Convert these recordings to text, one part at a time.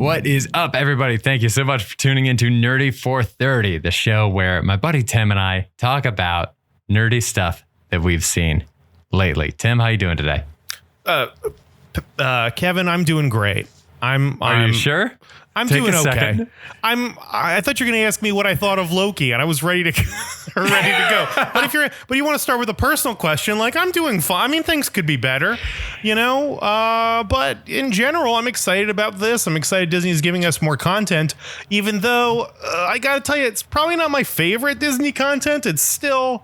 What is up, everybody? Thank you so much for tuning into Nerdy 430, the show where my buddy Tim and I talk about nerdy stuff that we've seen lately. Tim, how you doing today? Kevin, I'm doing great. Are you sure? I'm Take doing a okay. second. I thought you were going to ask me what I thought of Loki, and I was ready to go. But you want to start with a personal question, like I'm doing fine. I mean, things could be better, you know. But in general, I'm excited about this. I'm excited Disney is giving us more content, even though I got to tell you, it's probably not my favorite Disney content. It's still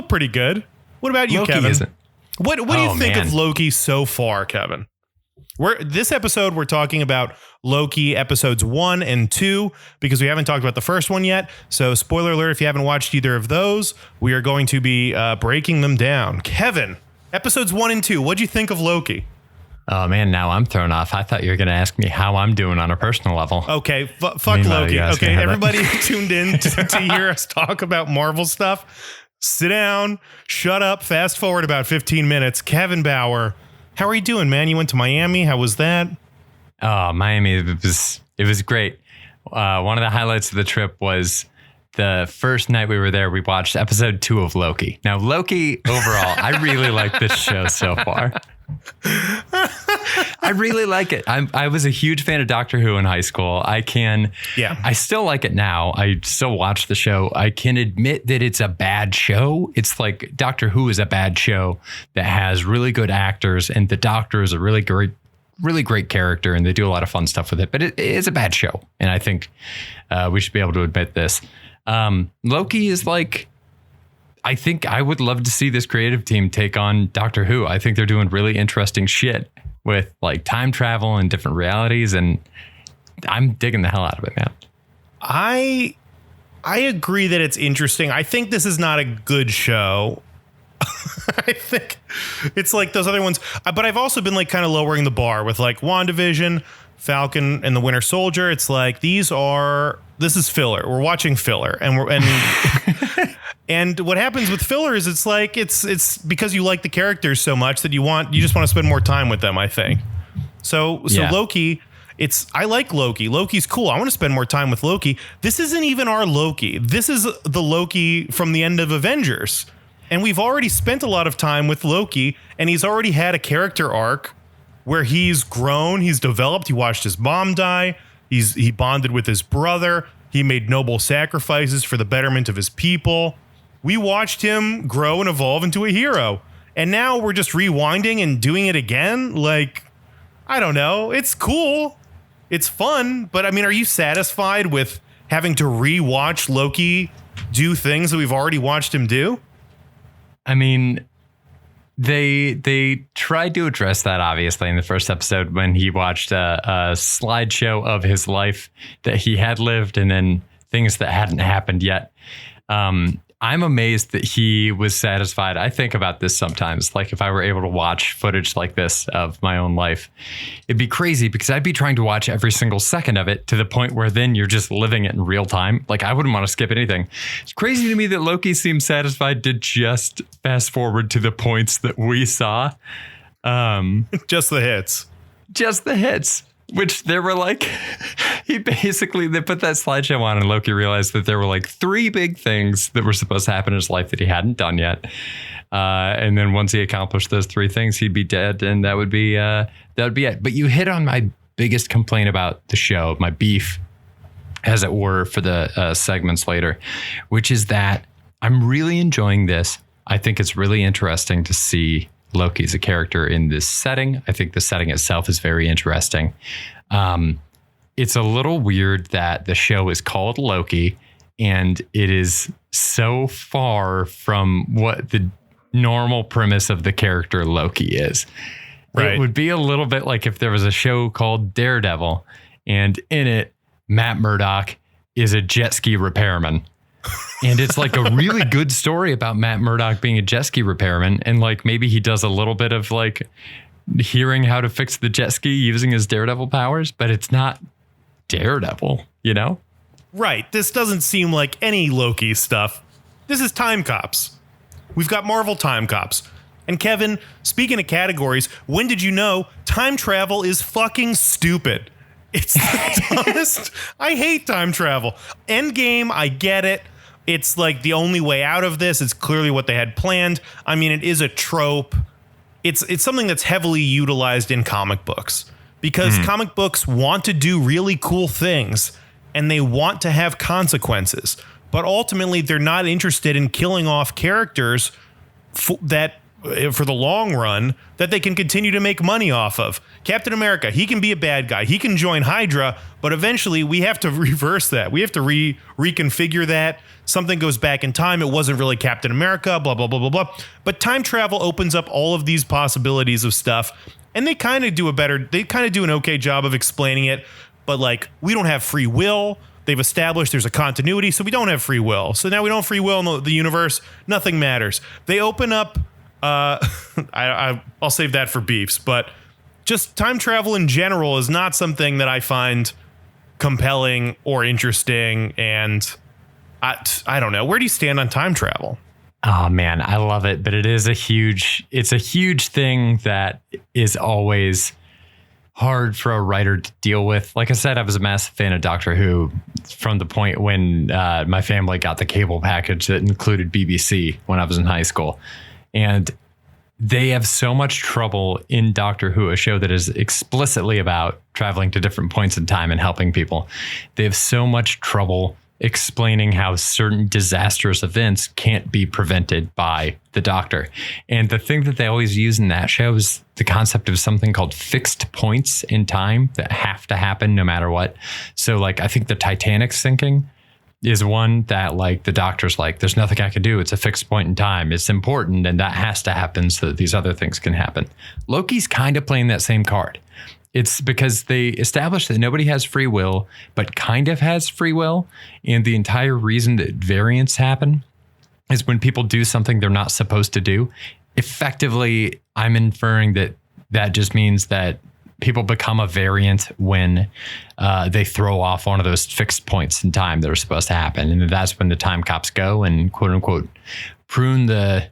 pretty good. What about you, Loki Kevin? Isn't. What do you think man. of Loki so far, Kevin? This episode, we're talking about Loki episodes 1 and 2 because we haven't talked about the first one yet. So spoiler alert, if you haven't watched either of those, we are going to be breaking them down. Kevin, episodes 1 and 2, what'd you think of Loki? Oh, man, now I'm thrown off. I thought you were going to ask me how I'm doing on a personal level. Okay, fuck Loki. Okay, everybody tuned in to hear us talk about Marvel stuff. Sit down, shut up, fast forward about 15 minutes. Kevin Bauer, how are you doing, man? You went to Miami. How was that? Oh, Miami, it was great. One of the highlights of the trip was the first night we were there, we watched episode 2 of Loki. Now, Loki, overall, I really like this show so far. I really like it. I was a huge fan of Doctor Who in high school. I still like it now. I still watch the show. I can admit that it's a bad show. It's like Doctor Who is a bad show that has really good actors, and the Doctor is a really great character, and they do a lot of fun stuff with it. But it is a bad show, and I think we should be able to admit this. Loki is like, I think I would love to see this creative team take on Doctor Who. I think they're doing really interesting shit with like time travel and different realities, and I'm digging the hell out of it, man. I agree that it's interesting. I think this is not a good show. I think it's like those other ones, but I've also been like kind of lowering the bar with like WandaVision, Falcon, and the Winter Soldier. It's like this is filler. We're watching filler, and and what happens with filler is it's like it's because you like the characters so much that you just want to spend more time with them, I think. So yeah. Loki, I like Loki. Loki's cool. I want to spend more time with Loki. This isn't even our Loki. This is the Loki from the end of Avengers. And we've already spent a lot of time with Loki, and he's already had a character arc where he's grown, he's developed, he watched his mom die, he bonded with his brother, he made noble sacrifices for the betterment of his people. We watched him grow and evolve into a hero. And now we're just rewinding and doing it again? Like, I don't know. It's cool. It's fun. But I mean, are you satisfied with having to rewatch Loki do things that we've already watched him do? I mean, they tried to address that, obviously, in the first episode when he watched a slideshow of his life that he had lived and then things that hadn't happened yet. I'm amazed that he was satisfied. I think about this sometimes, like if I were able to watch footage like this of my own life, it'd be crazy because I'd be trying to watch every single second of it to the point where then you're just living it in real time. Like I wouldn't want to skip anything. It's crazy to me that Loki seems satisfied to just fast forward to the points that we saw. Just the hits. Just the hits. Which there were like, they put that slideshow on and Loki realized that there were like 3 big things that were supposed to happen in his life that he hadn't done yet. And then once he accomplished those 3 things, he'd be dead, and that would be it. But you hit on my biggest complaint about the show, my beef, as it were, for the segments later, which is that I'm really enjoying this. I think it's really interesting to see Loki is a character in this setting. I think the setting itself is very interesting. It's a little weird that the show is called Loki and it is so far from what the normal premise of the character Loki is. Right. It would be a little bit like if there was a show called Daredevil and in it, Matt Murdock is a jet ski repairman. And it's like a really good story about Matt Murdock being a jet ski repairman. And like maybe he does a little bit of like hearing how to fix the jet ski using his Daredevil powers, but it's not Daredevil, you know? Right. This doesn't seem like any Loki stuff. This is Time Cops. We've got Marvel Time Cops. And Kevin, speaking of categories, when did you know time travel is fucking stupid? It's the dumbest. I hate time travel. Endgame, I get it. It's like the only way out of this. It's clearly what they had planned. I mean, it is a trope. It's something that's heavily utilized in comic books because comic books want to do really cool things and they want to have consequences. But ultimately, they're not interested in killing off characters that for the long run that they can continue to make money off of. Captain America, he can be a bad guy. He can join Hydra, but eventually we have to reverse that. We have to reconfigure that. Something goes back in time. It wasn't really Captain America, blah, blah, blah, blah, blah. But time travel opens up all of these possibilities of stuff. And they kind of do an okay job of explaining it. But like, we don't have free will. They've established there's a continuity, so we don't have free will. So now we don't have free will in the universe. Nothing matters. They open up, I'll save that for beefs, but just time travel in general is not something that I find compelling or interesting. And I don't know. Where do you stand on time travel? Oh man, I love it, but it's a huge thing that is always hard for a writer to deal with. Like I said, I was a massive fan of Doctor Who from the point when my family got the cable package that included BBC when I was in high school. And they have so much trouble in Doctor Who, a show that is explicitly about traveling to different points in time and helping people. They have so much trouble explaining how certain disastrous events can't be prevented by the Doctor. And the thing that they always use in that show is the concept of something called fixed points in time that have to happen no matter what. So like, I think the Titanic sinking is one that like the Doctor's like, there's nothing I can do. It's a fixed point in time. It's important. And that has to happen so that these other things can happen. Loki's kind of playing that same card. It's because they established that nobody has free will, but kind of has free will. And the entire reason that variants happen is when people do something they're not supposed to do. Effectively, I'm inferring that that just means that people become a variant when they throw off one of those fixed points in time that are supposed to happen. And that's when the time cops go and quote unquote prune the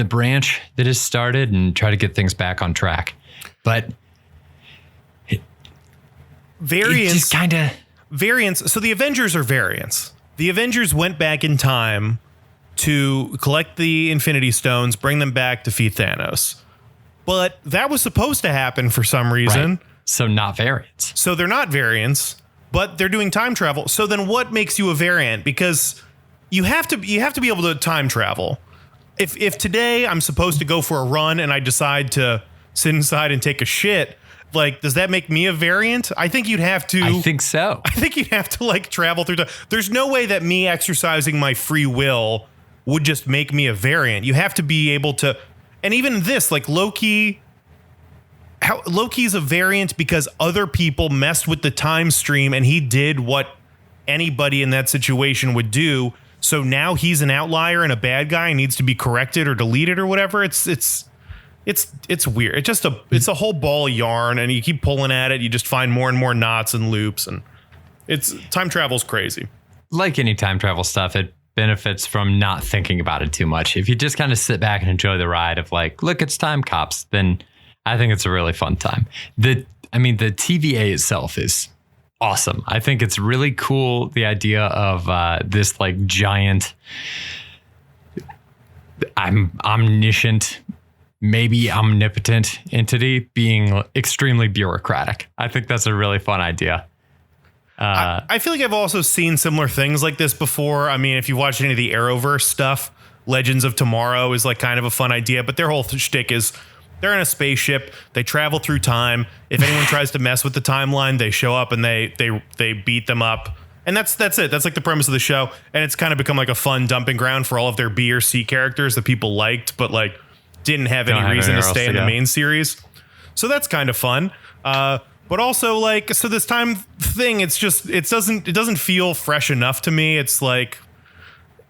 branch that is started and try to get things back on track. But variants, kind of variants. So the Avengers are variants. The Avengers went back in time to collect the Infinity Stones, bring them back, defeat Thanos. But that was supposed to happen for some reason. Right. So not variants. So they're not variants, but they're doing time travel. So then what makes you a variant? Because you have to be able to time travel. If today I'm supposed to go for a run and I decide to sit inside and take a shit, like, does that make me a variant? I think you'd have to. I think so. I think you'd have to like travel through time. There's no way that me exercising my free will would just make me a variant. You have to be able to. And even this, like Loki's a variant because other people messed with the time stream and he did what anybody in that situation would do. So now he's an outlier and a bad guy and needs to be corrected or deleted or whatever. It's weird. It's a whole ball of yarn and you keep pulling at it. You just find more and more knots and loops, and time travel's crazy. Like any time travel stuff, it benefits from not thinking about it too much. If you just kind of sit back and enjoy the ride of like, look, it's time cops, then I think it's a really fun time. The TVA itself is awesome. I think it's really cool. The idea of this like giant, omniscient, maybe omnipotent entity being extremely bureaucratic. I think that's a really fun idea. I feel like I've also seen similar things like this before. I mean, if you watch any of the Arrowverse stuff, Legends of Tomorrow is like kind of a fun idea, but their whole shtick is they're in a spaceship. They travel through time. If anyone tries to mess with the timeline, they show up and they beat them up. And that's it. That's like the premise of the show. And it's kind of become like a fun dumping ground for all of their B or C characters that people liked, but like didn't have any reason to stay in the main series. So that's kind of fun. But also like, so this time thing, it doesn't feel fresh enough to me. It's like,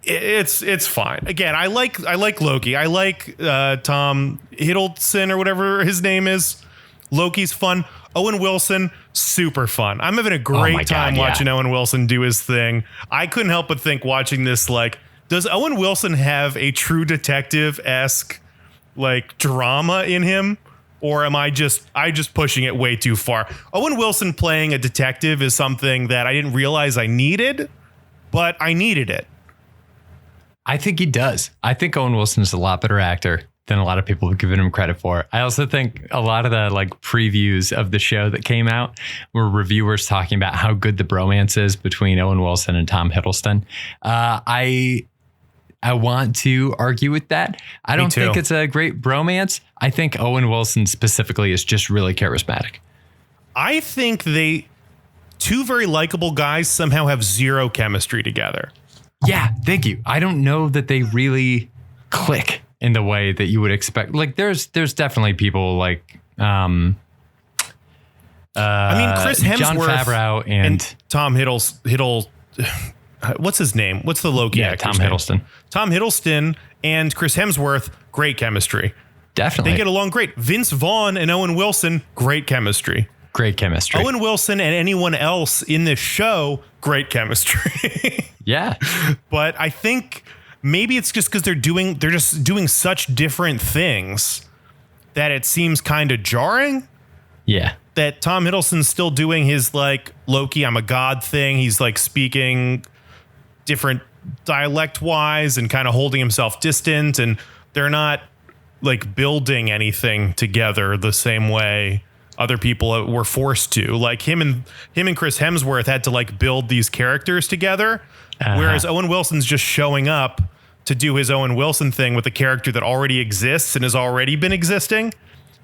it's fine. Again, I like Loki. I like Tom Hiddleston or whatever his name is. Loki's fun. Owen Wilson, super fun. I'm having a great time watching Owen Wilson do his thing. I couldn't help but think watching this, like, does Owen Wilson have a True Detective-esque like drama in him? Or am I just pushing it way too far? Owen Wilson playing a detective is something that I didn't realize I needed, but I needed it. I think he does. I think Owen Wilson is a lot better actor than a lot of people have given him credit for. I also think a lot of the like previews of the show that came out were reviewers talking about how good the bromance is between Owen Wilson and Tom Hiddleston. I want to argue with that. I don't think it's a great bromance. I think Owen Wilson specifically is just really charismatic. I think two very likable guys somehow have zero chemistry together. Yeah, thank you. I don't know that they really click in the way that you would expect. Like there's definitely people like I mean, Chris Hemsworth, Jon Favreau and Tom Hiddle. What's his name? What's the Loki actor's name? Hiddleston. Tom Hiddleston and Chris Hemsworth, great chemistry. Definitely. They get along great. Vince Vaughn and Owen Wilson, great chemistry. Great chemistry. Owen Wilson and anyone else in this show, great chemistry. Yeah. But I think maybe it's just because they're just doing such different things that it seems kind of jarring. Yeah. That Tom Hiddleston's still doing his like Loki, I'm a god thing. He's like speaking different dialect wise and kind of holding himself distant, and they're not like building anything together the same way other people were forced to. Like him and Chris Hemsworth had to like build these characters together, whereas Owen Wilson's just showing up to do his Owen Wilson thing with a character that already exists and has already been existing.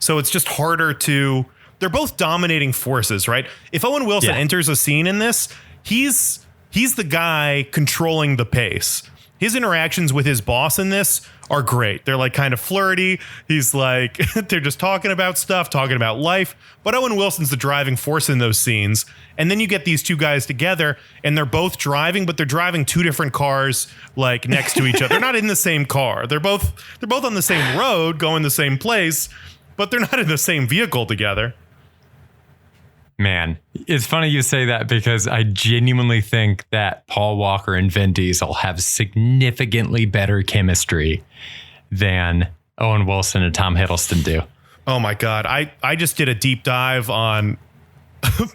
So it's just harder to. They're both dominating forces, right? If Owen Wilson enters a scene in this, he's the guy controlling the pace. His interactions with his boss in this are great. They're like kind of flirty. He's like, they're just talking about stuff, talking about life. But Owen Wilson's the driving force in those scenes. And then you get these two guys together and they're both driving, but they're driving two different cars like next to each other. They're not in the same car. They're both on the same road, going the same place, but they're not in the same vehicle together. Man, it's funny you say that because I genuinely think that Paul Walker and Vin Diesel have significantly better chemistry than Owen Wilson and Tom Hiddleston do. Oh my God. I just did a deep dive on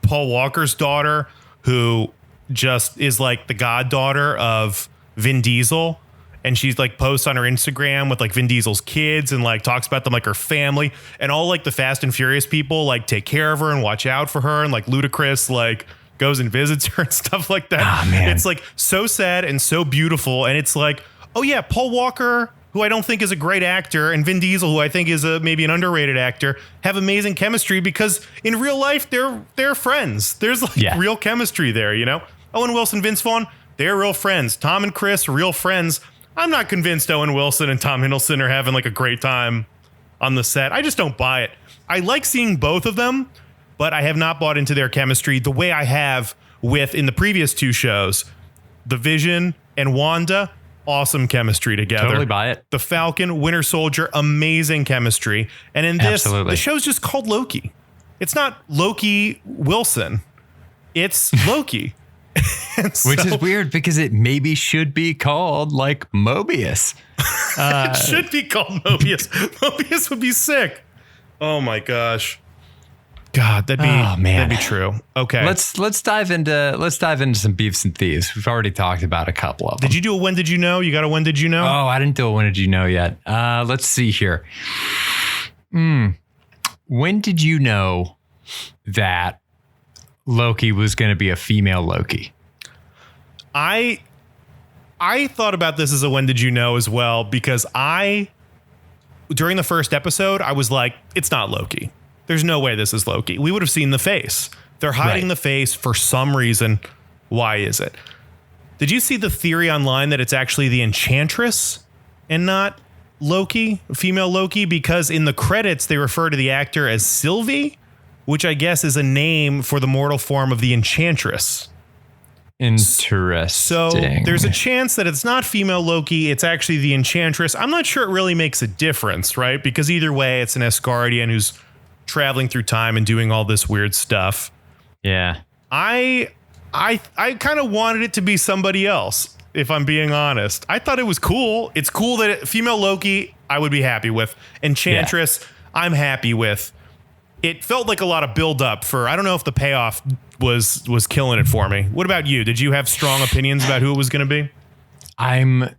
Paul Walker's daughter, who just is like the goddaughter of Vin Diesel. And she's like posts on her Instagram with like Vin Diesel's kids and like talks about them like her family, and all like the Fast and Furious people like take care of her and watch out for her, and like Ludacris like goes and visits her and stuff like that. Oh, man. It's like so sad and so beautiful. And it's like, oh yeah, Paul Walker, who I don't think is a great actor, and Vin Diesel, who I think is maybe an underrated actor, have amazing chemistry because in real life they're friends. There's like real chemistry there, you know? Owen Wilson, Vince Vaughn, they're real friends. Tom and Chris, real friends. I'm not convinced Owen Wilson and Tom Hiddleston are having like a great time on the set. I just don't buy it. I like seeing both of them, but I have not bought into their chemistry the way I have with in the previous two shows. The Vision and Wanda, awesome chemistry together. Totally buy it. The Falcon, Winter Soldier, amazing chemistry. And in this, Absolutely. The show's just called Loki. It's not Loki Wilson. It's Loki. Which is weird because it maybe should be called like Mobius. It should be called Mobius. Mobius would be sick. Oh my gosh. God, that'd be true. Okay. Let's dive into some beefs and thieves. We've already talked about a couple of them. Did you do a when did you know? You got a when did you know? Oh, I didn't do a when did you know yet. Let's see here. When did you know that Loki was going to be a female Loki? I thought about this as a when did you know as well, because during the first episode, I was like, it's not Loki. There's no way this is Loki. We would have seen the face. They're hiding the face for some reason. Why is it? Did you see the theory online that it's actually the Enchantress and not Loki, female Loki? Because in the credits, they refer to the actor as Sylvie, which I guess is a name for the mortal form of the Enchantress. Interesting. So there's a chance that it's not female Loki. It's actually the Enchantress. I'm not sure it really makes a difference, right? Because either way, it's an Asgardian who's traveling through time and doing all this weird stuff. Yeah. I kind of wanted it to be somebody else, if I'm being honest. I thought it was cool. It's cool that female Loki, I would be happy with. Enchantress, I'm happy with. It felt like a lot of build up for, I don't know if the payoff was killing it for me. What about you? Did you have strong opinions about who it was going to be? I'm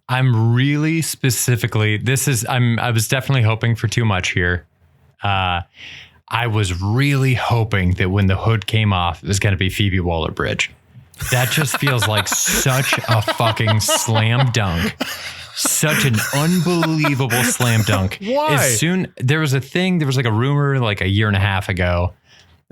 really specifically, I was definitely hoping for too much here. I was really hoping that when the hood came off, it was going to be Phoebe Waller-Bridge. That just feels like such a fucking slam dunk. Such an unbelievable slam dunk. Why? There was like a rumor like a year and a half ago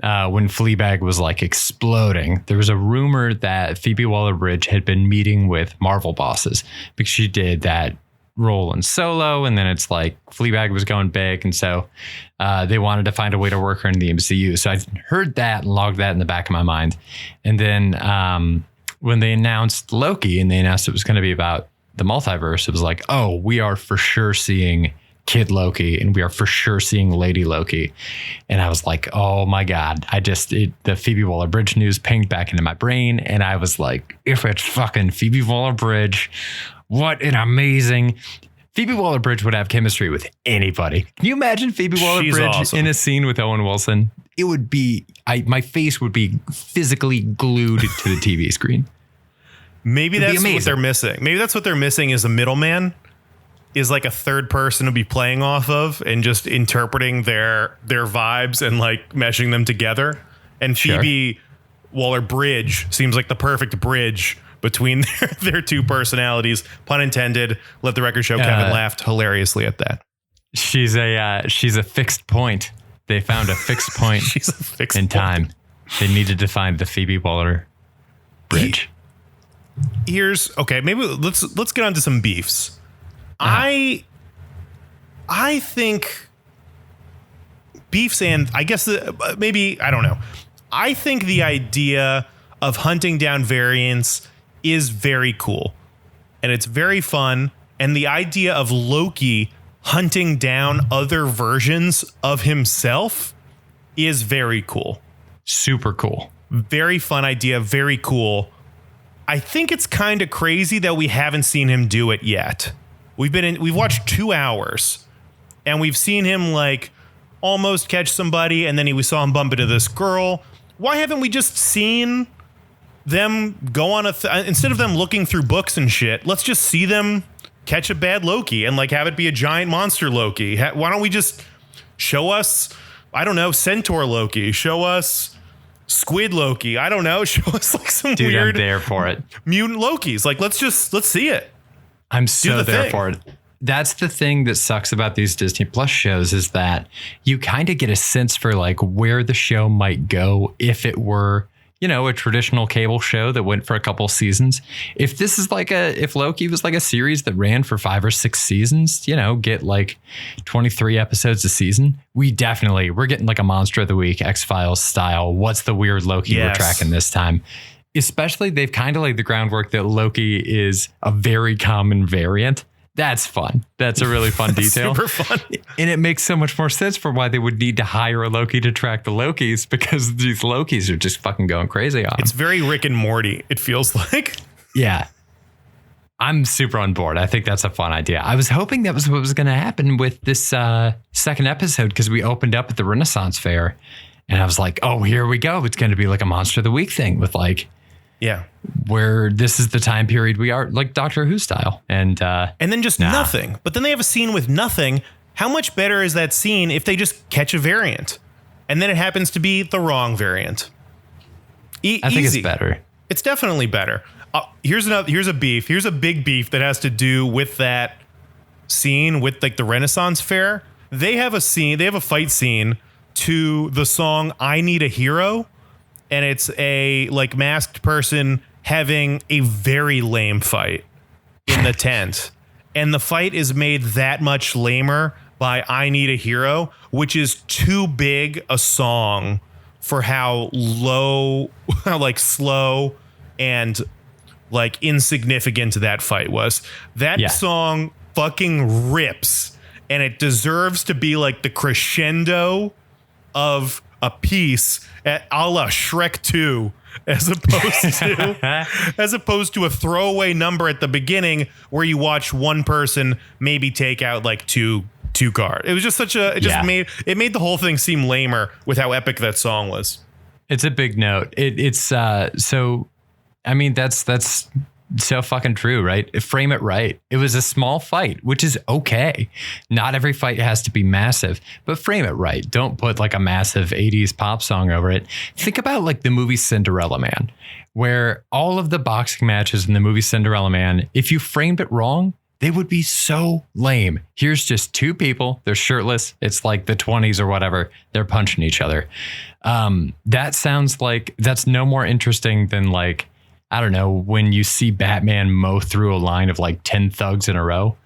when Fleabag was like exploding. There was a rumor that Phoebe Waller-Bridge had been meeting with Marvel bosses because she did that role in Solo, and then it's like Fleabag was going big, and so they wanted to find a way to work her in the MCU. So I heard that and logged that in the back of my mind. And then when they announced Loki and they announced it was going to be about the multiverse, it was like, oh, we are for sure seeing Kid Loki and we are for sure seeing Lady Loki. And I was like, oh my God, the Phoebe Waller-Bridge news pinged back into my brain. And I was like, if it's fucking Phoebe Waller-Bridge, what an amazing... Phoebe Waller-Bridge would have chemistry with anybody. Can you imagine Phoebe Waller-Bridge in a scene with Owen Wilson? It would be, my face would be physically glued to the TV screen. Maybe that's what they're missing. Maybe that's what they're missing is a middleman, is like a third person to be playing off of and just interpreting their vibes and like meshing them together. And Phoebe Waller-Bridge seems like the perfect bridge between their two personalities. Pun intended. Let the record show Kevin laughed hilariously at that. She's a fixed point. They found a fixed point She's a fixed in point. time. They needed to find the Phoebe Waller-Bridge. Maybe let's get on to some beefs. I think beefs, and I guess maybe, I don't know. I think the idea of hunting down variants is very cool and it's very fun. And the idea of Loki hunting down other versions of himself is very cool. Super cool. Very fun idea. Very cool. I think it's kind of crazy that we haven't seen him do it yet. We've watched 2 hours and we've seen him like almost catch somebody. And then we saw him bump into this girl. Why haven't we just seen them go on instead of them looking through books and shit, let's just see them catch a bad Loki and like have it be a giant monster Loki. Why don't we just show us, I don't know, Centaur Loki, show us Squid Loki, I don't know, show us like some weird I'm there for it. Mutant Lokis. Like let's see it. I'm so there for it. That's the thing that sucks about these Disney Plus shows is that you kind of get a sense for like where the show might go if it were, you know, a traditional cable show that went for a couple seasons. If this is if Loki was like a series that ran for 5 or 6 seasons, you know, get like 23 episodes a season, we're getting like a Monster of the Week, X-Files style. What's the weird Loki we're tracking this time? Especially they've kind of laid the groundwork that Loki is a very common variant. That's fun. That's a really fun detail. Super fun. And it makes so much more sense for why they would need to hire a Loki to track the Lokis, because these Lokis are just fucking going crazy on them. It's very Rick and Morty, it feels like. Yeah. I'm super on board. I think that's a fun idea. I was hoping that was what was going to happen with this second episode, because we opened up at the Renaissance Fair and I was like, oh, here we go. It's going to be like a Monster of the Week thing with like, yeah, where this is the time period we are, like Doctor Who style. And then just nothing. But then they have a scene with nothing. How much better is that scene if they just catch a variant and then it happens to be the wrong variant? I think it's better. It's definitely better. Here's a beef. Here's a big beef that has to do with that scene with like the Renaissance Fair. They have a fight scene to the song I Need a Hero. And it's a like masked person having a very lame fight in the tent. And the fight is made that much lamer by I Need a Hero, which is too big a song for how like slow and like insignificant that fight was. That song fucking rips, and it deserves to be like the crescendo of a piece a la Shrek 2, as opposed to a throwaway number at the beginning where you watch one person maybe take out like two 2-card. It was just made the whole thing seem lamer with how epic that song was. It's a big note. It's so, I mean, that's so fucking true, right? Frame it right. It was a small fight, which is okay. Not every fight has to be massive, but frame it right. Don't put like a massive 80s pop song over it. Think about like the movie Cinderella Man, where all of the boxing matches in the movie Cinderella Man, if you framed it wrong, they would be so lame. Here's just two people. They're shirtless. It's like the 20s or whatever. They're punching each other. That sounds like that's no more interesting than like, I don't know, when you see Batman mow through a line of like 10 thugs in a row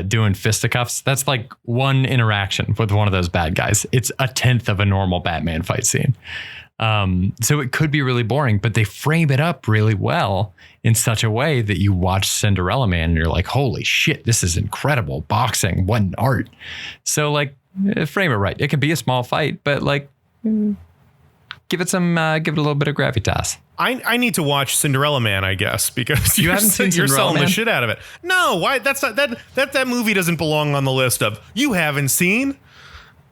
doing fisticuffs. That's like one interaction with one of those bad guys. It's a tenth of a normal Batman fight scene. So it could be really boring, but they frame it up really well in such a way that you watch Cinderella Man and you're like, holy shit, this is incredible boxing. What an art. So like frame it right. It can be a small fight, but like give it a little bit of gravitas. I need to watch Cinderella Man, I guess, because you're selling the shit out of it. No, why? That's not that movie doesn't belong on the list of you haven't seen.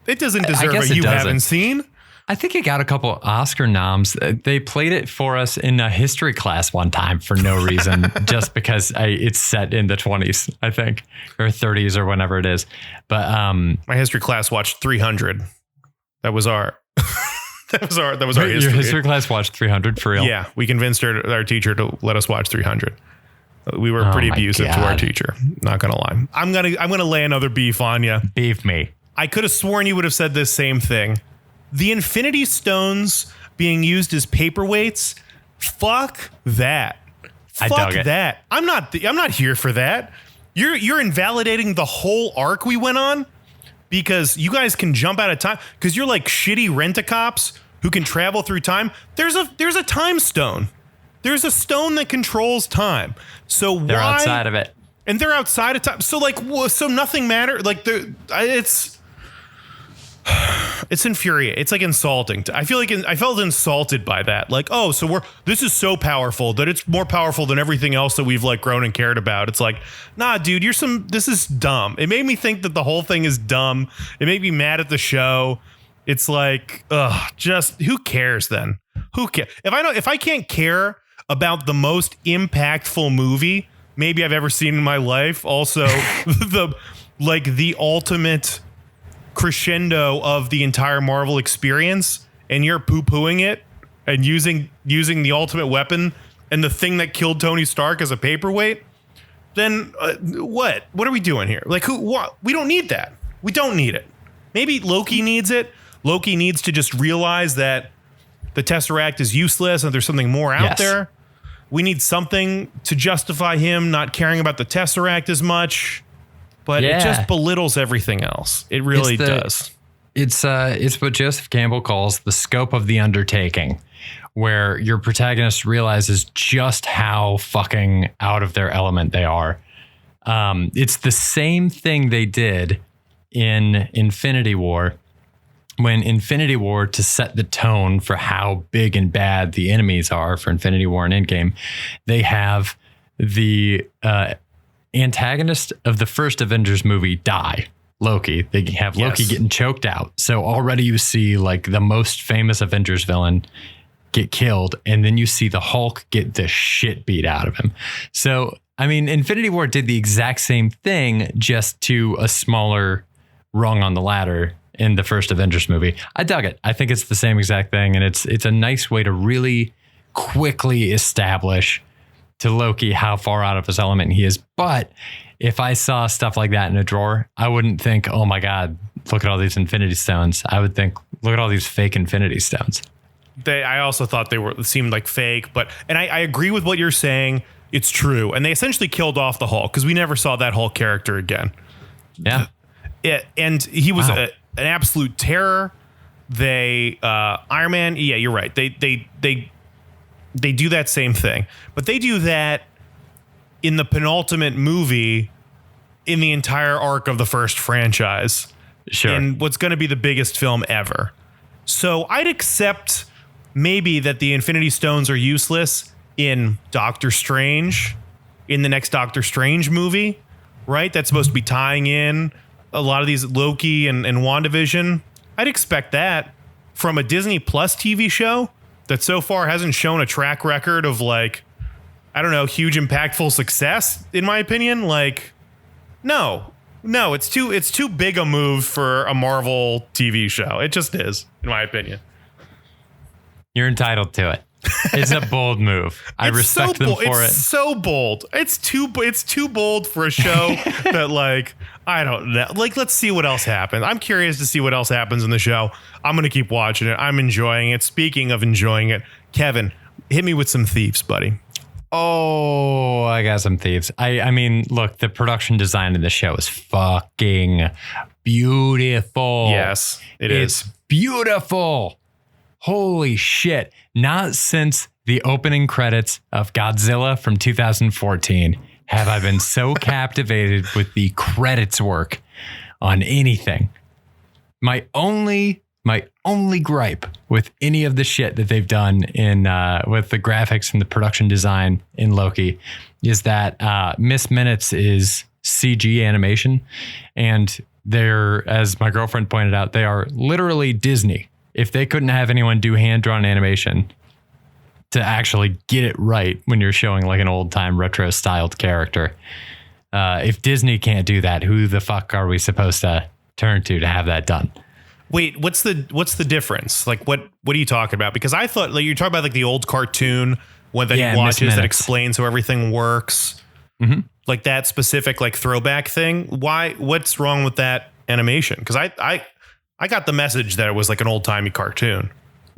It doesn't deserve a you haven't seen. I think it got a couple Oscar noms. They played it for us in a history class one time for no reason, just because it's set in the 20s, I think, or 30s or whenever it is. But my history class watched 300. That was our. That was our history. Your history class watched 300 for real? Yeah, we convinced our teacher to let us watch 300. We were pretty abusive to our teacher. Not gonna lie. I'm gonna lay another beef on you. Beef me. I could have sworn you would have said this same thing. The Infinity Stones being used as paperweights. Fuck that. I dug it. That. I'm not here for that. You're invalidating the whole arc we went on. Because you guys can jump out of time because you're like shitty rent-a-cops who can travel through time. There's a time stone. There's a stone that controls time. So they're outside of it, and they're outside of time. So like, so nothing matters. Like it's infuriating. It's like insulting. I feel like I felt insulted by that. Like, oh, so this is so powerful that it's more powerful than everything else that we've like grown and cared about. It's like, nah, dude, this is dumb. It made me think that the whole thing is dumb. It made me mad at the show. It's like, just who cares then? Who cares? If I can't care about the most impactful movie maybe I've ever seen in my life, also the ultimate crescendo of the entire Marvel experience, and you're poo-pooing it and using the ultimate weapon and the thing that killed Tony Stark as a paperweight, then what are we doing here? Like, what? We don't need that. We don't need it. Maybe Loki needs it. Loki needs to just realize that the Tesseract is useless and there's something more out there. We need something to justify him not caring about the Tesseract as much. But it just belittles everything else. It really does. It's what Joseph Campbell calls the scope of the undertaking, where your protagonist realizes just how fucking out of their element they are. It's the same thing they did in Infinity War. When Infinity War, to set the tone for how big and bad the enemies are for Infinity War and Endgame, they have the antagonist of the first Avengers movie die, Loki. They have Loki getting choked out. So already you see like the most famous Avengers villain get killed, and then you see the Hulk get the shit beat out of him. So, I mean, Infinity War did the exact same thing, just to a smaller rung on the ladder in the first Avengers movie. I dug it. I think it's the same exact thing, and it's a nice way to really quickly establish to Loki how far out of his element he is. But if I saw stuff like that in a drawer, I wouldn't think, oh my God, look at all these Infinity Stones. I would think, look at all these fake Infinity Stones. I also thought seemed like fake, and I agree with what you're saying. It's true. And they essentially killed off the Hulk because we never saw that Hulk character again. Yeah. And he was an absolute terror. Iron Man, yeah, you're right. They do that same thing, but they do that in the penultimate movie in the entire arc of the first franchise. Sure. And what's going to be the biggest film ever. So I'd accept maybe that the Infinity Stones are useless in Doctor Strange, in the next Doctor Strange movie, right? That's supposed to be tying in a lot of these Loki and WandaVision, I'd expect that from a Disney Plus TV show that so far hasn't shown a track record of like, I don't know, huge impactful success, in my opinion. Like, no, it's too big a move for a Marvel TV show. It just is, in my opinion. You're entitled to it. It's a bold move. I respect them for it. It's so bold. It's too bold for a show that, like, I don't know. Like, let's see what else happens. I'm curious to see what else happens in the show. I'm going to keep watching it. I'm enjoying it. Speaking of enjoying it, Kevin, hit me with some thieves, buddy. Oh, I got some thieves. I mean, look, the production design of the show is fucking beautiful. Yes, it's beautiful. Holy shit. Not since the opening credits of Godzilla from 2014 have I been so captivated with the credits work on anything. My only gripe with any of the shit that they've done in with the graphics and the production design in Loki is that Miss Minutes is CG animation, and they're, as my girlfriend pointed out, they are literally Disney. If they couldn't have anyone do hand-drawn animation to actually get it right when you're showing like an old-time retro-styled character, if Disney can't do that, who the fuck are we supposed to turn to have that done? Wait, what's the difference? Like, what are you talking about? Because I thought, like, you're talking about like the old cartoon one that he watches that explains how everything works, like that specific like throwback thing. Why? What's wrong with that animation? Because I got the message that it was like an old timey cartoon.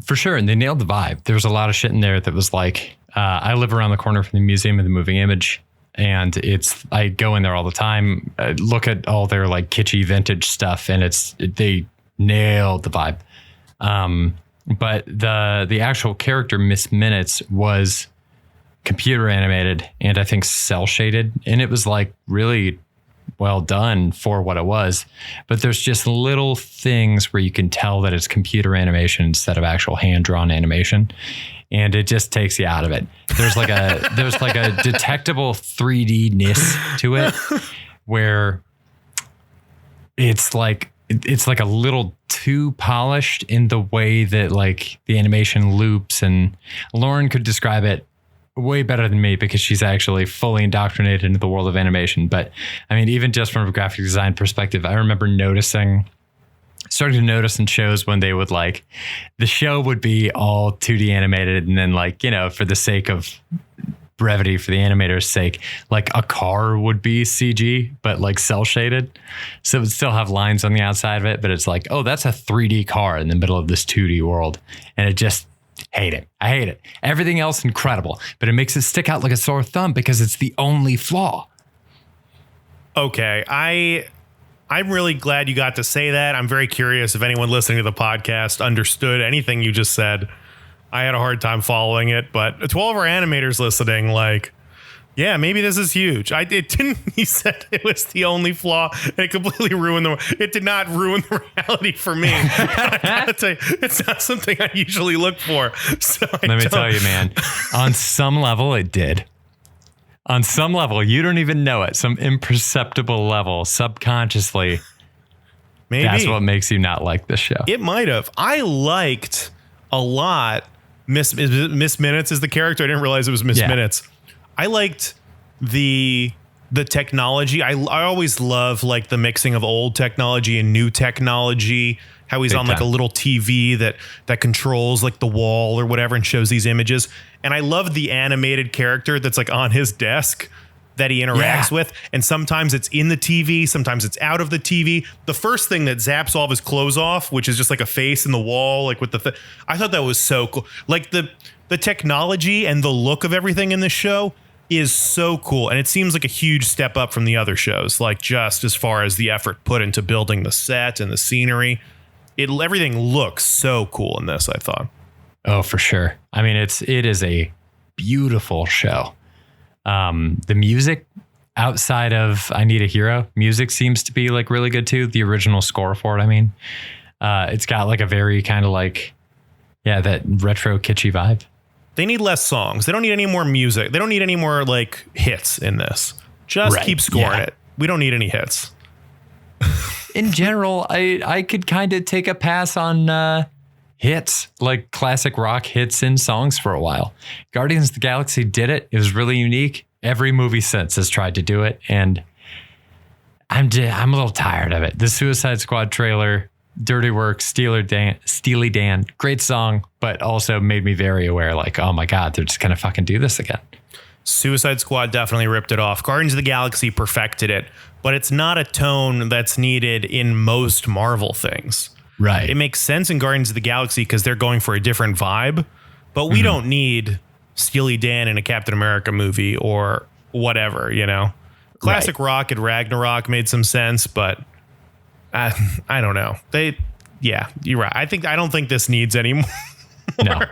For sure. And they nailed the vibe. There was a lot of shit in there that was like, I live around the corner from the Museum of the Moving Image, and I go in there all the time, look at all their like kitschy vintage stuff, and they nailed the vibe. But the actual character Miss Minutes was computer animated and I think cell shaded, and it was like really well done for what it was. But there's just little things where you can tell that it's computer animation instead of actual hand-drawn animation, and it just takes you out of it. There's like a detectable 3D-ness to it where it's like a little too polished in the way that like the animation loops, and Lauren could describe it way better than me because she's actually fully indoctrinated into the world of animation. But I mean, even just from a graphic design perspective, I remember starting to notice in shows when they would like, the show would be all 2D animated, and then like, you know, for the sake of brevity, for the animator's sake, like a car would be CG, but like cell shaded. So it would still have lines on the outside of it, but it's like, oh, that's a 3D car in the middle of this 2D world. And it just I hate it. Everything else incredible, but it makes it stick out like a sore thumb because it's the only flaw. Okay. I'm really glad you got to say that. I'm very curious if anyone listening to the podcast understood anything you just said. I had a hard time following it, but to all of our animators listening, like, yeah, maybe this is huge. He said it was the only flaw, and it completely ruined it did not ruin the reality for me. I gotta tell you, it's not something I usually look for. So let me tell you, man, on some level it did. On some level, you don't even know it. Some imperceptible level, subconsciously. Maybe that's what makes you not like this show. It might have. I liked a lot. Miss Minutes is the character. I didn't realize it was Miss Minutes. I liked the technology. I always love like the mixing of old technology and new technology. How he's on like a little TV that controls like the wall or whatever and shows these images. And I love the animated character that's like on his desk that he interacts with. And sometimes it's in the TV, sometimes it's out of the TV. The first thing that zaps all of his clothes off, which is just like a face in the wall, like with I thought that was so cool. Like the technology and the look of everything in this show is so cool. And it seems like a huge step up from the other shows, like just as far as the effort put into building the set and the scenery. Everything looks so cool in this, I thought. Oh, for sure. I mean, it is a beautiful show. The music outside of I Need a Hero, music seems to be like really good too. The original score for it, I mean, it's got like a very kind of like, that retro kitschy vibe. They need less songs. They don't need any more music. They don't need any more like hits in this. Just keep scoring it. We don't need any hits. in general, I could kind of take a pass on hits, like classic rock hits in songs for a while. Guardians of the Galaxy did it. It was really unique. Every movie since has tried to do it, and I'm a little tired of it. The Suicide Squad trailer, Dirty Work, Steely Dan, great song, but also made me very aware, like, oh my God, they're just gonna fucking do this again. Suicide Squad definitely ripped it off. Guardians of the Galaxy perfected it, but it's not a tone that's needed in most Marvel things. Right. It makes sense in Guardians of the Galaxy because they're going for a different vibe, but we don't need Steely Dan in a Captain America movie or whatever, you know? Classic rock at Ragnarok made some sense, but I don't know. Yeah, you're right. I don't think this needs any more,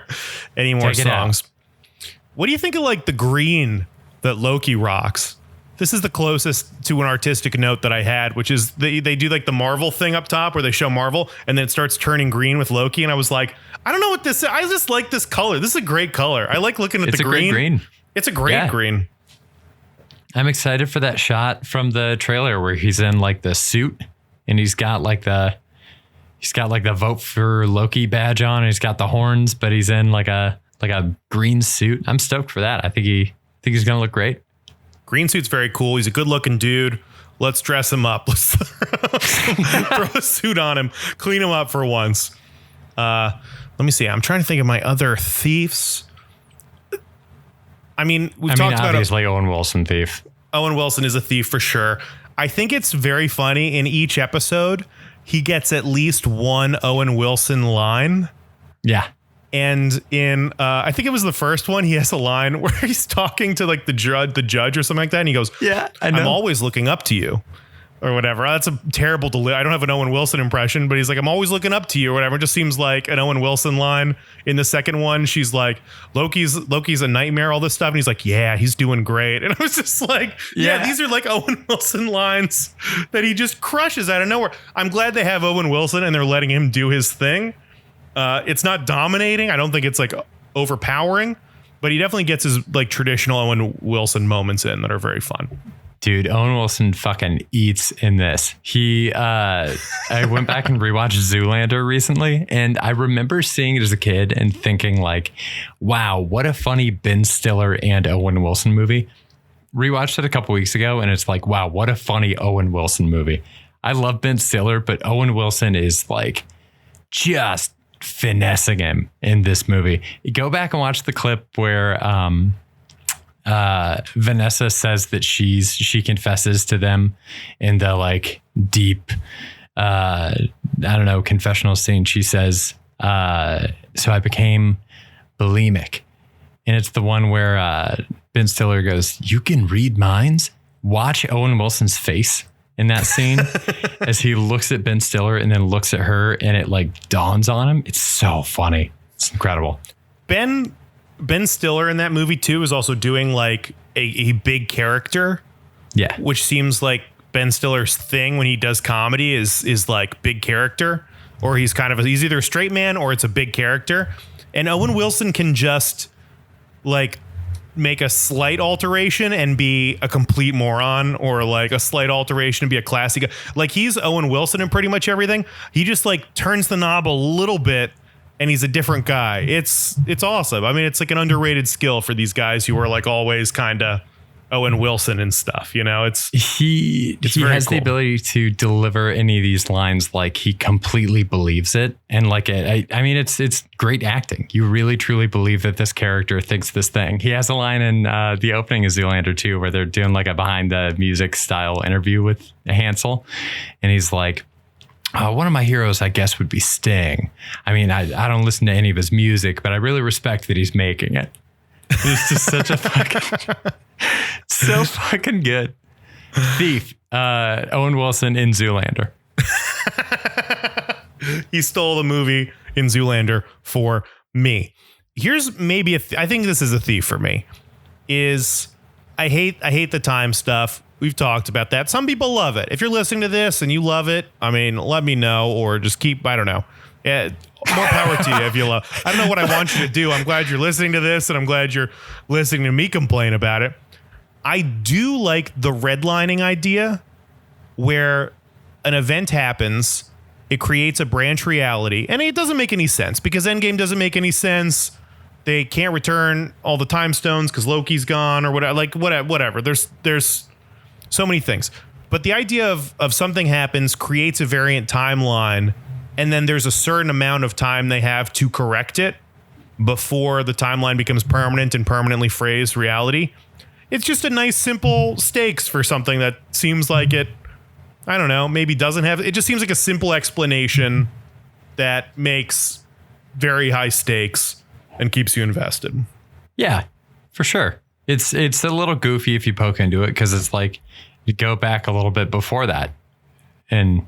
any more songs. What do you think of like the green that Loki rocks? This is the closest to an artistic note that I had, which is they do like the Marvel thing up top where they show Marvel and then it starts turning green with Loki. And I was like, I don't know what this is. I just like this color. This is a great color. I like looking at the green. Great green. It's a great green. I'm excited for that shot from the trailer where he's in like the suit and he's got like the vote for Loki badge on and he's got the horns, but he's in like a green suit. I'm stoked for that. I think he's going to look great. Green suit's very cool. He's a good looking dude. Let's dress him up. Let's throw a suit on him, clean him up for once. Let me see. I'm trying to think of my other thieves. We've talked about obviously Owen Wilson thief. Owen Wilson is a thief for sure. I think it's very funny in each episode. He gets at least one Owen Wilson line. Yeah. And in, I think it was the first one, he has a line where he's talking to like the judge or something like that. And he goes, yeah, I know. I'm always looking up to you or whatever. That's a terrible I don't have an Owen Wilson impression, but he's like, I'm always looking up to you or whatever. It just seems like an Owen Wilson line. In the second one, she's like, Loki's a nightmare, all this stuff. And he's like, yeah, he's doing great. And I was just like, yeah, these are like Owen Wilson lines that he just crushes out of nowhere. I'm glad they have Owen Wilson and they're letting him do his thing. It's not dominating. I don't think it's like overpowering, but he definitely gets his like traditional Owen Wilson moments in that are very fun. Dude, Owen Wilson fucking eats in this. I went back and rewatched Zoolander recently, and I remember seeing it as a kid and thinking like, wow, what a funny Ben Stiller and Owen Wilson movie. Rewatched it a couple weeks ago, and it's like, wow, what a funny Owen Wilson movie. I love Ben Stiller, but Owen Wilson is like just finessing him in this movie. You go back and watch the clip where Vanessa says that she confesses to them in the like deep confessional scene. She says, so I became bulimic. And it's the one where Ben Stiller goes, you can read minds? Watch Owen Wilson's face in that scene as he looks at Ben Stiller and then looks at her and it like dawns on him. It's so funny. It's incredible. Ben Stiller in that movie too is also doing like a big character. Yeah. Which seems like Ben Stiller's thing when he does comedy is like big character, or he's either a straight man or it's a big character. And Owen Wilson can just like make a slight alteration and be a complete moron, or like a slight alteration and be a classy guy. Like he's Owen Wilson in pretty much everything. He just like turns the knob a little bit and he's a different guy. It's awesome. I mean, it's like an underrated skill for these guys who are like always kind of Owen Wilson and stuff, you know. He has cool. The ability to deliver any of these lines like he completely believes it, and like I mean it's great acting. You really truly believe that this character thinks this thing. He has a line in the opening of Zoolander 2 where they're doing like a behind the music style interview with Hansel, and he's like, one of my heroes, I guess, would be Sting. I mean, I don't listen to any of his music, but I really respect that he's making it. It's just such a fucking so fucking good. Thief, Owen Wilson in Zoolander. He stole the movie in Zoolander for me. Here's maybe I think this is a thief for me. I hate the time stuff. We've talked about that. Some people love it. If you're listening to this and you love it, I mean, let me know, or just keep, I don't know. Yeah, more power to you if you love. I don't know what I want you to do. I'm glad you're listening to this, and I'm glad you're listening to me complain about it. I do like the redlining idea where an event happens, it creates a branch reality, and it doesn't make any sense because Endgame doesn't make any sense. They can't return all the time stones because Loki's gone or whatever. Like whatever. There's so many things. But the idea of something happens, creates a variant timeline, and then there's a certain amount of time they have to correct it before the timeline becomes permanent and permanently phrased reality. It's just a nice, simple stakes for something that seems like it, I don't know, maybe doesn't have, it just seems like a simple explanation that makes very high stakes and keeps you invested. Yeah, for sure. It's a little goofy if you poke into it because it's like you go back a little bit before that and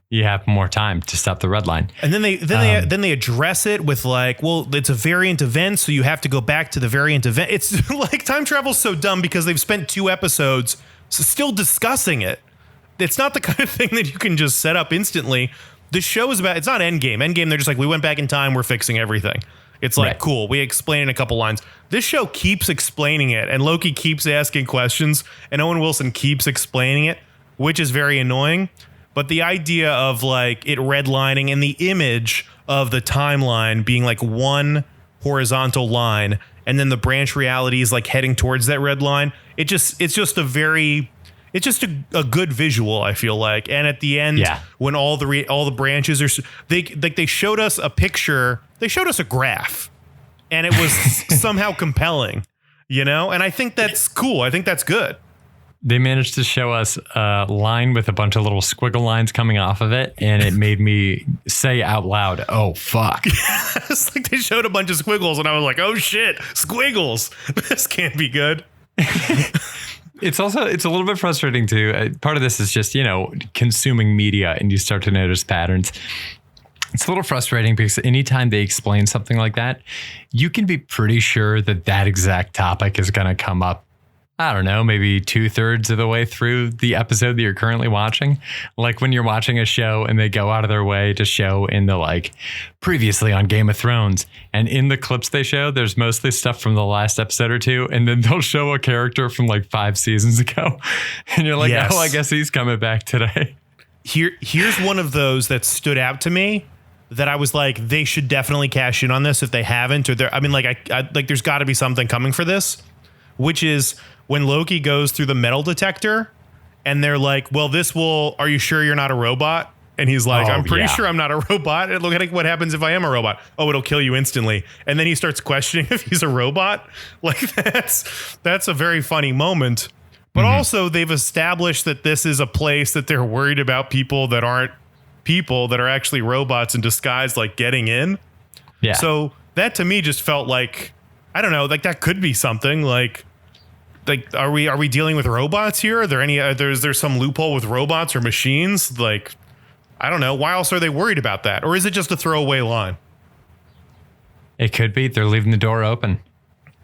you have more time to stop the red line. And then they address it with like, well, it's a variant event, so you have to go back to the variant event. It's like time travel's so dumb because they've spent 2 episodes still discussing it. It's not the kind of thing that you can just set up instantly. The show is about, it's not Endgame. Endgame, they're just like, we went back in time, we're fixing everything. It's like, cool, we explain in a couple lines. This show keeps explaining it, and Loki keeps asking questions, and Owen Wilson keeps explaining it, which is very annoying. But the idea of like it redlining and the image of the timeline being like one horizontal line, and then the branch reality is like heading towards that red line. It's just a good visual, I feel like. And at the end, when all the branches are, they showed us a picture, they showed us a graph, and it was somehow compelling, you know? And I think that's cool. I think that's good. They managed to show us a line with a bunch of little squiggle lines coming off of it, and it made me say out loud, "Oh fuck!" It's like they showed a bunch of squiggles, and I was like, "Oh shit, squiggles! This can't be good." It's a little bit frustrating too. Part of this is just, consuming media, and you start to notice patterns. It's a little frustrating because anytime they explain something like that, you can be pretty sure that exact topic is going to come up. I don't know, maybe 2/3 of the way through the episode that you're currently watching. Like when you're watching a show and they go out of their way to show in the like previously on Game of Thrones, and in the clips they show, there's mostly stuff from the last episode or two, and then they'll show a character from like 5 seasons ago, and you're like, oh, I guess he's coming back today. Here's one of those that stood out to me that I was like, they should definitely cash in on this if they haven't, or I mean, like there's got to be something coming for this, which is when Loki goes through the metal detector and they're like, well, are you sure you're not a robot? And he's like, I'm pretty sure I'm not a robot. And look at what happens if I am a robot. Oh, it'll kill you instantly. And then he starts questioning if he's a robot. Like that's a very funny moment. But also they've established that this is a place that they're worried about people that aren't people, that are actually robots in disguise, like getting in. Yeah. So that to me just felt like, I don't know, like that could be something like, are we dealing with robots here? Are there any? Is there some loophole with robots or machines? Like, I don't know. Why else are they worried about that? Or is it just a throwaway line? It could be. They're leaving the door open.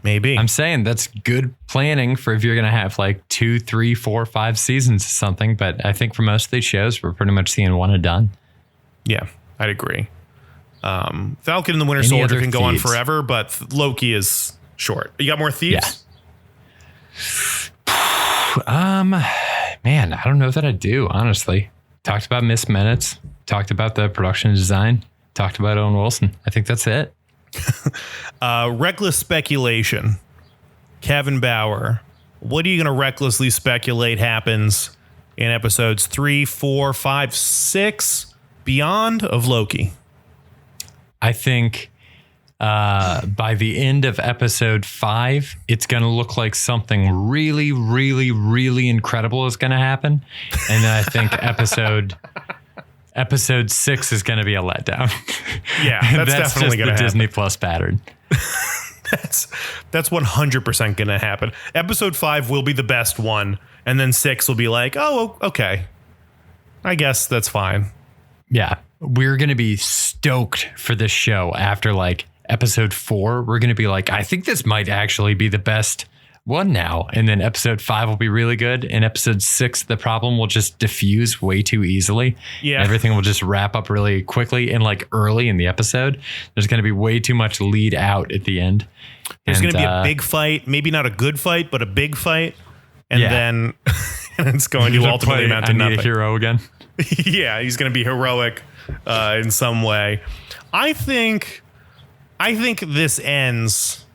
Maybe. I'm saying that's good planning for if you're going to have like 2, 3, 4, 5 seasons of something. But I think for most of these shows, we're pretty much seeing one and done. Yeah, I'd agree. Falcon and the Winter Soldier can go on forever, but Loki is short. You got more thieves? Yeah. Man, I don't know that I do, honestly. Talked about missed minutes, talked about the production design, talked about Owen Wilson. I think that's it. Reckless speculation. Kevin Bauer, what are you going to recklessly speculate happens in episodes 3, 4, 5, 6 beyond of Loki? I think by the end of episode 5, it's going to look like something really, really, really incredible is going to happen. And then I think episode 6 is going to be a letdown. Yeah, that's definitely going to happen. Disney Plus pattern. That's 100% going to happen. Episode 5 will be the best one. And then 6 will be like, oh, okay. I guess that's fine. Yeah. We're going to be stoked for this show after like episode 4. We're going to be like, I think this might actually be the best one now. And then episode 5 will be really good. And episode 6, the problem will just diffuse way too easily. Yeah. Everything will just wrap up really quickly and like early in the episode. There's going to be way too much lead out at the end. There's going to be a big fight, maybe not a good fight, but a big fight. And then and it's going to ultimately amount to nothing. I Need a Hero again. Yeah, he's going to be heroic in some way. I think this ends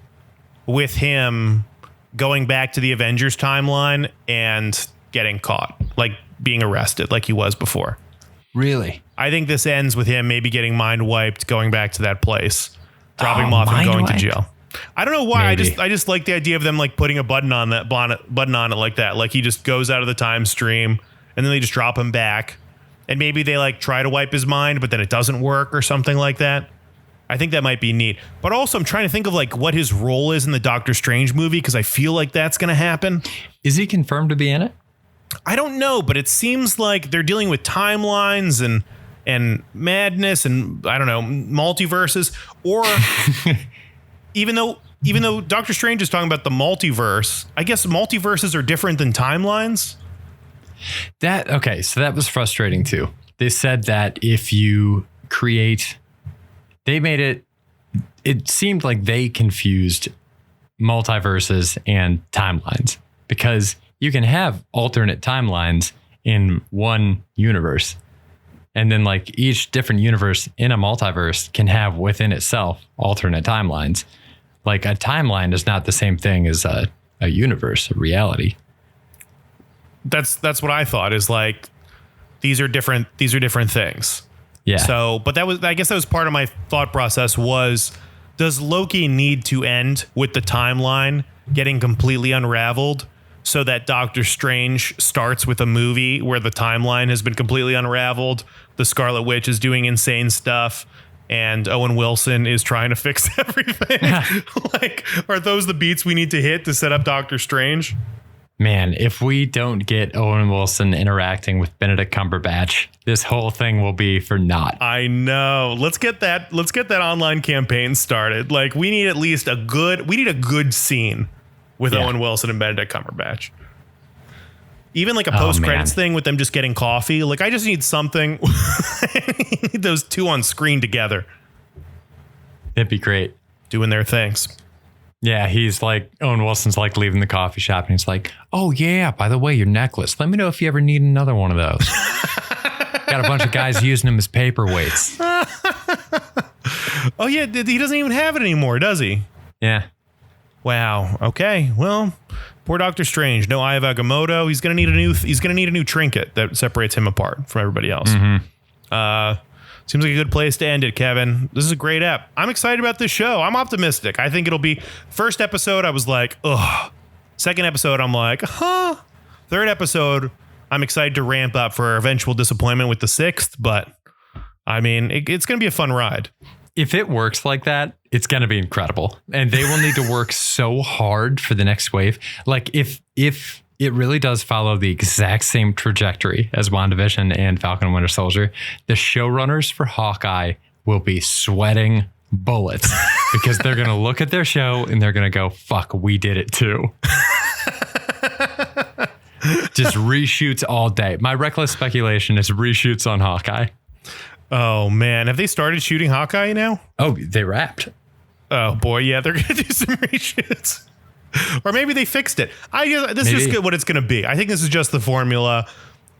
with him going back to the Avengers timeline and getting caught, like being arrested like he was before. Really? I think this ends with him maybe getting mind wiped, going back to that place, dropping him off and going to jail. I don't know why. Maybe. I just like the idea of them like putting a button on it like that. Like he just goes out of the time stream and then they just drop him back. And maybe they like try to wipe his mind, but then it doesn't work or something like that. I think that might be neat. But also I'm trying to think of like what his role is in the Doctor Strange movie, because I feel like that's going to happen. Is he confirmed to be in it? I don't know, but it seems like they're dealing with timelines and madness and I don't know, multiverses, or even though Doctor Strange is talking about the multiverse, I guess multiverses are different than timelines. So that was frustrating too. They said that if you create, it seemed like they confused multiverses and timelines, because you can have alternate timelines in one universe. And then like each different universe in a multiverse can have within itself alternate timelines. Like a timeline is not the same thing as a universe, a reality. That's what I thought, is like these are different things. Yeah. So, but I guess that was part of my thought process was, does Loki need to end with the timeline getting completely unraveled so that Doctor Strange starts with a movie where the timeline has been completely unraveled, the Scarlet Witch is doing insane stuff, and Owen Wilson is trying to fix everything? Like, are those the beats we need to hit to set up Doctor Strange? Man, if we don't get Owen Wilson interacting with Benedict Cumberbatch, this whole thing will be for naught. I know. Let's get that online campaign started. Like, we need at least a good scene with Owen Wilson and Benedict Cumberbatch. Even like a post-credits thing with them just getting coffee. Like, I just need something. I need those two on screen together. It'd be great. Doing their things. Yeah, he's like, Owen Wilson's like leaving the coffee shop and he's like, oh yeah, by the way, your necklace. Let me know if you ever need another one of those. Got a bunch of guys using them as paperweights. Oh yeah, he doesn't even have it anymore, does he? Yeah. Wow. Okay. Well, poor Doctor Strange. No Eye of Agamotto. He's gonna need a new trinket that separates him apart from everybody else. Mm-hmm. Seems like a good place to end it, Kevin. This is a great app. I'm excited about this show. I'm optimistic. I think it'll be first episode. I was like, ugh. Second episode, I'm like, huh. Third episode, I'm excited to ramp up for eventual disappointment with the sixth. But I mean, it's going to be a fun ride. If it works like that, it's going to be incredible. And they will need to work so hard for the next wave. Like if it really does follow the exact same trajectory as WandaVision and Falcon and Winter Soldier, the showrunners for Hawkeye will be sweating bullets because they're going to look at their show and they're going to go, fuck, we did it too. Just reshoots all day. My reckless speculation is reshoots on Hawkeye. Oh, man. Have they started shooting Hawkeye now? Oh, they wrapped. Oh, boy. Yeah, they're going to do some reshoots. Or maybe they fixed it. This is just what it's going to be. I think this is just the formula.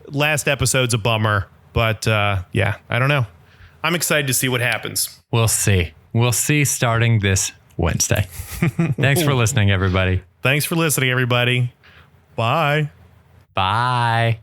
Last episode's a bummer. But yeah, I don't know. I'm excited to see what happens. We'll see. We'll see starting this Wednesday. Thanks for listening, everybody. Thanks for listening, everybody. Bye. Bye.